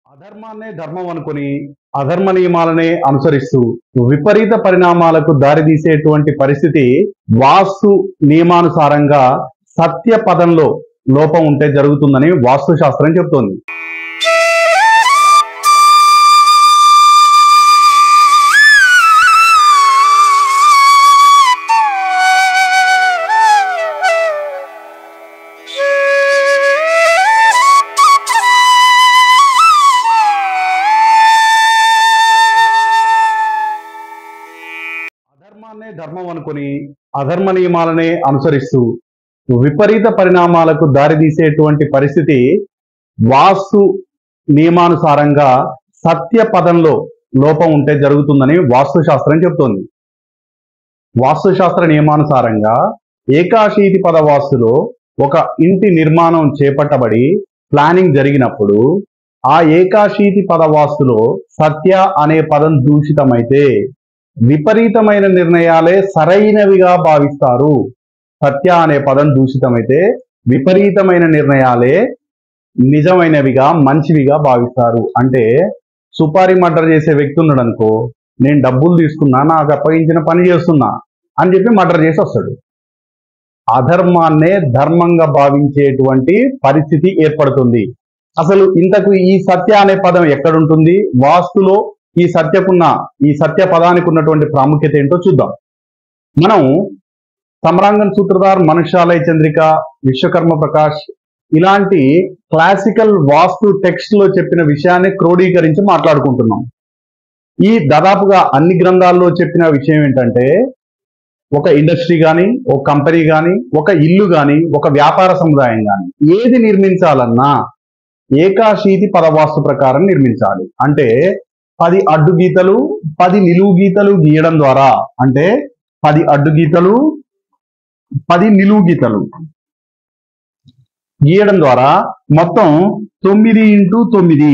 అధర్మాన్నే ధర్మం అనుకుని అధర్మ నియమాలనే అనుసరిస్తూ విపరీత పరిణామాలకు దారితీసేటువంటి పరిస్థితి వాస్తు నియమానుసారంగా సత్య పదంలో లోపం ఉంటే జరుగుతుందని వాస్తు శాస్త్రం చెబుతోంది. అధర్మాన్నే ధర్మం అనుకుని అధర్మ నియమాలనే అనుసరిస్తూ విపరీత పరిణామాలకు దారితీసేటువంటి పరిస్థితి వాస్తు నియమానుసారంగా సత్య పదంలో లోపం ఉంటే జరుగుతుందని వాస్తు శాస్త్రం చెబుతోంది. వాస్తు శాస్త్ర నియమానుసారంగా ఏకాశీతి పద వాస్తులో ఒక ఇంటి నిర్మాణం చేపట్టబడి ప్లానింగ్ జరిగినప్పుడు ఆ ఏకాశీతి పద వాస్తులో సత్య అనే పదం దూషితమైతే విపరీతమైన నిర్ణయాలే సరైనవిగా భావిస్తారు. సత్య అనే పదం దూషితమైతే విపరీతమైన నిర్ణయాలే నిజమైనవిగా మంచివిగా భావిస్తారు. అంటే సుపారీ మర్డర్ చేసే వ్యక్తి ఉన్నాడు అనుకో, నేను డబ్బులు తీసుకున్నా, నాకు అప్పగించిన పని చేస్తున్నా అని చెప్పి మర్డర్ చేసి వస్తాడు. అధర్మాన్నే ధర్మంగా భావించేటువంటి పరిస్థితి ఏర్పడుతుంది. అసలు ఇంతకు ఈ సత్య అనే పదం ఎక్కడుంటుంది, వాస్తులో ఈ సత్య పదానికి ఉన్నటువంటి ప్రాముఖ్యత ఏంటో చూద్దాం. మనం సమ్రాంగన్ సూత్రధార్, మనుష్యాలయ చంద్రిక, విశ్వకర్మ ప్రకాష్ ఇలాంటి క్లాసికల్ వాస్తు టెక్స్ట్ లో చెప్పిన విషయాన్ని క్రోడీకరించి మాట్లాడుకుంటున్నాం. ఈ దాదాపుగా అన్ని గ్రంథాల్లో చెప్పిన విషయం ఏంటంటే, ఒక ఇండస్ట్రీ కానీ, ఒక కంపెనీ కానీ, ఒక ఇల్లు కానీ, ఒక వ్యాపార సముదాయం కానీ ఏది నిర్మించాలన్నా ఏకాశీతి పదవాస్తు ప్రకారం నిర్మించాలి. అంటే 10 అడ్డు గీతలు 10 నిలువు గీతలు గీయడం ద్వారా, అంటే 10 అడ్డు గీతలు 10 నిలువు గీతలు గీయడం ద్వారా మొత్తం 9x9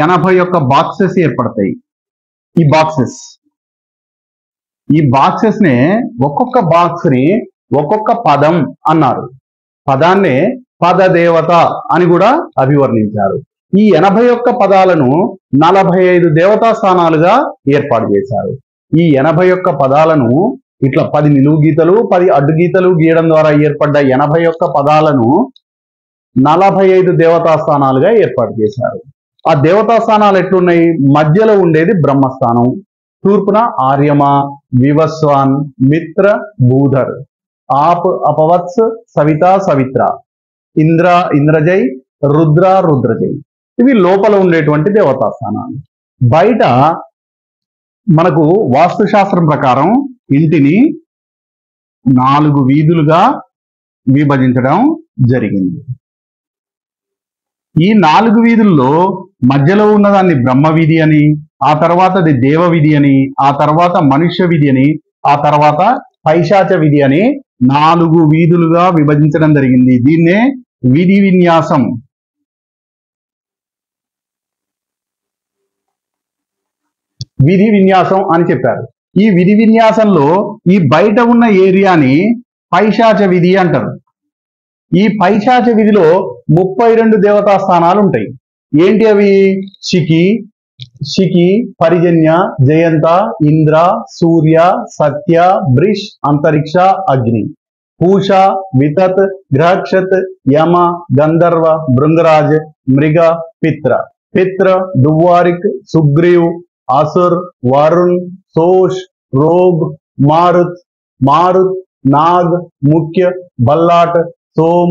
81 బాక్సెస్ ఏర్పడతాయి. ఈ బాక్సెస్ నే ఒక్కొక్క బాక్స్ ని ఒక్కొక్క పదం అన్నారు. పదాన్నే పదదేవత అని కూడా అభివర్ణించారు. ఈ 81 పదాలను 45 దేవతా స్థానాలుగా ఏర్పాటు చేశారు. ఈ 81 పదాలను ఇట్లా 10 నిలువు గీతలు 10 అడ్డు గీతలు గీయడం ద్వారా ఏర్పడ్డ 81 పదాలను 45 దేవతా స్థానాలుగా ఏర్పాటు చేశారు. ఆ దేవతా స్థానాలు ఎట్లున్నాయి? మధ్యలో ఉండేది బ్రహ్మస్థానం, తూర్పున ఆర్యమ, వివస్వాన్, మిత్ర, భూధర్, ఆప్, అపవత్స్, సవిత, సవిత్ర, ఇంద్ర, ఇంద్రజయ్, రుద్ర, రుద్రజయ్. ఇవి లోపల ఉండేటువంటి దేవతా స్థానాలు. బయట మనకు వాస్తుశాస్త్రం ప్రకారం ఇంటిని 4 వీధులుగా విభజించడం జరిగింది. ఈ 4 వీధుల్లో మధ్యలో ఉన్నదాన్ని బ్రహ్మ వీధి అని, ఆ తర్వాత అది దేవ వీధి అని, ఆ తర్వాత మనుష్య వీధి అని, ఆ తర్వాత పైశాచ వీధి అని 4 వీధులుగా విభజించడం జరిగింది. దీన్నే విధి విన్యాసం అని చెప్పారు. ఈ విధి విన్యాసంలో ఈ బయట ఉన్న ఏరియాని పైశాచ విధి అంటారు. ఈ పైశాచ విధిలో 32 దేవతా స్థానాలు ఉంటాయి. ఏంటి అవి? శిఖి, పరిజన్య, జయంత, ఇంద్ర, సూర్య, సత్య, బ్రిష్, అంతరిక్ష, అగ్ని, పూష, వితత్, గ్రహక్షత్, యమ, గంధర్వ, భృంగరాజ్, మృగ, పిత్ర, దువ్వారిక్, సుగ్రీవ్, असुर, वरुण, सोश, रोग, मारुत, नाग, मुख्य, बल्लाट, सोम,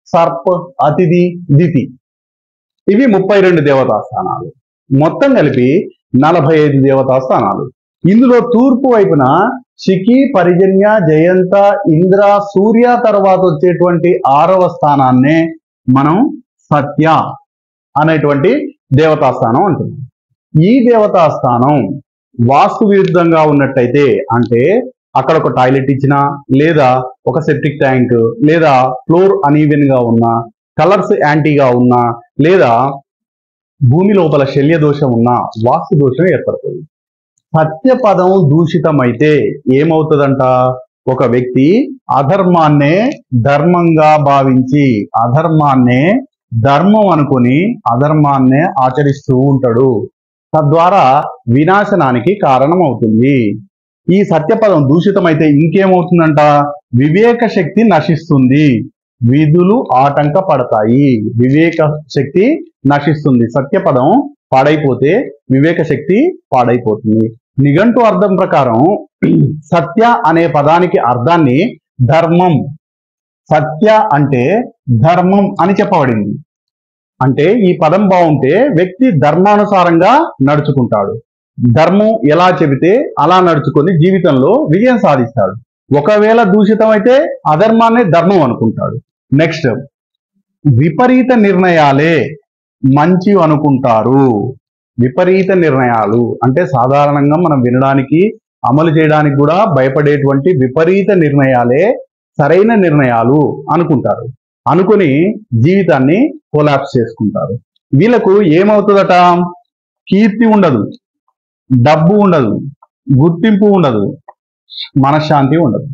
सर्प, अतिथि, दिति. ఇవి 32 దేవతా స్థానాలు. మొత్తం కలిపి 45 దేవతా స్థానాలు. ఇందులో తూర్పు వైపున శిఖి, పరిజన్య, జయంత, ఇంద్ర, సూర్య తర్వాత వచ్చేటువంటి 6వ స్థానాన్నే మనం సత్య అనేటువంటి దేవతా స్థానం అంటున్నాం. ఈ దేవతా స్థానం వాస్తు విరుద్ధంగా ఉన్నట్టయితే, అంటే అక్కడ ఒక టాయిలెట్ ఇచ్చినా, లేదా ఒక సెప్టిక్ ట్యాంక్, లేదా ఫ్లోర్ అనీవెన్ గా ఉన్నా, కలర్స్ యాంటీగా ఉన్నా, లేదా భూమి లోపల శల్య దోషం ఉన్నా వాస్తు దోషం ఏర్పడుతుంది. సత్యపదం దూషితమైతే ఏమవుతుందంట? ఒక వ్యక్తి అధర్మాన్నే ధర్మంగా భావించి, అధర్మాన్నే ధర్మం అనుకుని అధర్మాన్నే ఆచరిస్తూ ఉంటాడు. తద్వారా వినాశనానికి కారణం అవుతుంది. ఈ సత్యపదం దూషితమైతే ఇంకేమవుతుందంట? వివేక శక్తి నశిస్తుంది, విధులు ఆటంకపడతాయి. వివేక శక్తి నశిస్తుంది. సత్యపదం పాడైపోతే వివేక శక్తి పాడైపోతుంది. నిఘంటు అర్థం ప్రకారం సత్య అనే పదానికి అర్థాన్ని ధర్మం, సత్య అంటే ధర్మం అని చెప్పబడింది. అంటే ఈ పదం బాగుంటే వ్యక్తి ధర్మానుసారంగా నడుచుకుంటాడు. ధర్మం ఎలా చెబితే అలా నడుచుకొని జీవితంలో విజయం సాధిస్తాడు. ఒకవేళ దూషితం అయితే అధర్మాన్ని ధర్మం అనుకుంటాడు. నెక్స్ట్, విపరీత నిర్ణయాలే మంచి అనుకుంటారు. విపరీత నిర్ణయాలు అంటే సాధారణంగా మనం వినడానికి అమలు చేయడానికి కూడా భయపడేటువంటి విపరీత నిర్ణయాలే సరైన నిర్ణయాలు అనుకుంటారు. అనుకుని జీవితాన్ని కొలాప్స్ చేసుకుంటారు. వీళ్ళకు ఏమవుతుందట? కీర్తి ఉండదు, డబ్బు ఉండదు, గుర్తింపు ఉండదు, మనశ్శాంతి ఉండదు.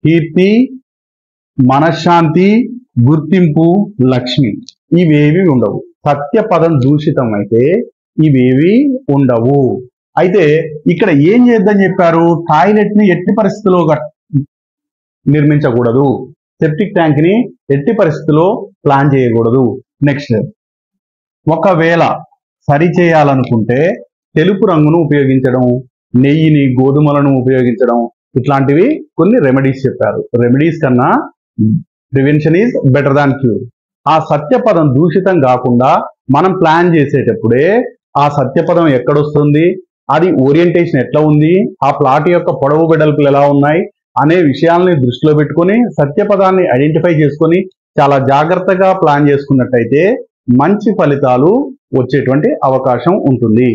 కీర్తి, మనశ్శాంతి, గుర్తింపు, లక్ష్మి ఇవేవి ఉండవు. సత్యపదం దూషితం అయితే ఇవేవి ఉండవు. అయితే ఇక్కడ ఏం చేద్దని చెప్పారు? టాయిలెట్ ని ఎట్టి పరిస్థితిలో నిర్మించకూడదు, సెప్టిక్ ట్యాంక్ ని ఎట్టి పరిస్థితిలో ప్లాన్ చేయకూడదు. నెక్స్ట్, ఒకవేళ సరి చేయాలనుకుంటే తెలుపు రంగును ఉపయోగించడం, నెయ్యిని, గోధుమలను ఉపయోగించడం, ఇట్లాంటివి కొన్ని రెమెడీస్ చెప్పారు. రెమెడీస్ కన్నా prevention is better than cure. ఆ సత్యపదం దూషితం కాకుండా మనం ప్లాన్ చేసేటప్పుడే ఆ సత్యపదం ఎక్కడొస్తుంది, అది ఓరియంటేషన్ ఎట్లా ఉంది, ఆ ప్లాట్ యొక్క పొడవు వెడల్పులు ఎలా ఉన్నాయి అనే విషయాల్ని దృష్టిలో పెట్టుకొని సత్యపదాన్ని ఐడెంటిఫై చేసుకొని చాలా జాగ్రత్తగా ప్లాన్ చేసుకున్నట్టయితే మంచి ఫలితాలు వచ్చేటువంటి అవకాశం ఉంటుంది.